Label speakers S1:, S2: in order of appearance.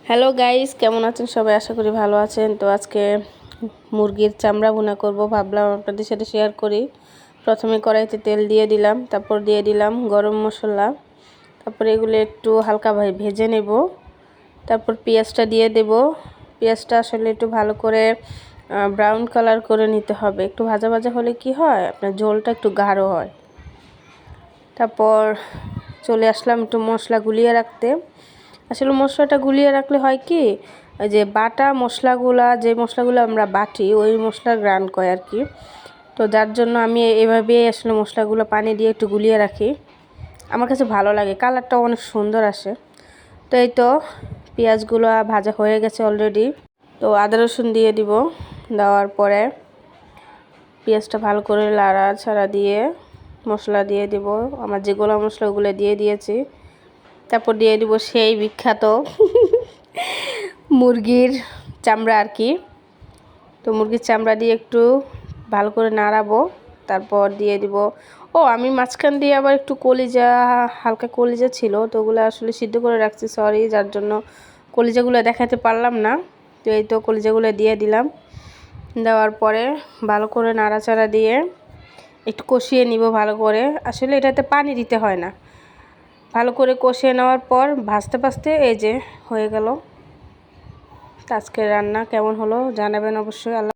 S1: Hello guys, কেমন আছেন সবাই? আশা করি ভালো আছেন। তো আজকে মুরগির চামড়া ভুনা করব, ভাবলাম আপনাদের সাথে শেয়ার করি। প্রথমে কড়াইতে তেল দিয়ে দিলাম, তারপর দিয়ে দিলাম গরম মশলা, তারপর এগুলো একটু হালকা ভেজে নেব। তারপর পেঁয়াজটা দিয়ে দেব। পেঁয়াজটা আসলে একটু ভালো করে ব্রাউন কালার করে নিতে হবে। একটু ভাজা ভাজা হলে কি হয়, আপনার ঝোলটা একটু গাঢ় হয়। তারপর চলে আসলাম একটু মশলা গুলিয়ে রাখতে। আসলে মশলাটা গুলিয়ে রাখলে হয় কি, ওই যে বাটা মশলাগুলা, যে মশলাগুলো আমরা বাটি ওই মশলা গ্রান করে আর কি। তো যার জন্য আমি এভাবেই আসলে মশলাগুলো পানি দিয়ে একটু গুলিয়ে রাখি। আমার কাছে ভালো লাগে, কালারটাও অনেক সুন্দর আসে। তো এই তো পেঁয়াজগুলো ভাজা হয়ে গেছে অলরেডি। তো আদা রসুন দিয়ে দিব। দেওয়ার পরে পেঁয়াজটা ভালো করে লাড়াছাড়া দিয়ে মশলা দিয়ে দিব। আমার যে গোলা মশলা ওগুলো দিয়ে দিয়েছি। তারপর দিয়ে দিব সেই বিখ্যাত মুরগির চামড়া আর কি। তো মুরগির চামড়া দিয়ে একটু ভালো করে নাড়াবো। তারপর দিয়ে দিব, আমি মাঝখান দিয়ে আবার একটু কলিজা, হালকা কলিজা ছিল, তো ওগুলো আসলে সিদ্ধ করে রাখছি, সরি, যার জন্য কলিজাগুলো দেখাতে পারলাম না। তো এই তো কলিজাগুলো দিয়ে দিলাম। দেওয়ার পরে ভালো করে নাড়াচাড়া দিয়ে একটু কষিয়ে নিব ভালো করে। আসলে এটাতে পানি দিতে হয় না, ভালো করে কষিয়ে নেওয়ার পর ভাজতে ভাজতে এই যে হয়ে গেল। আজকের রান্না কেমন হলো জানাবেন অবশ্যই।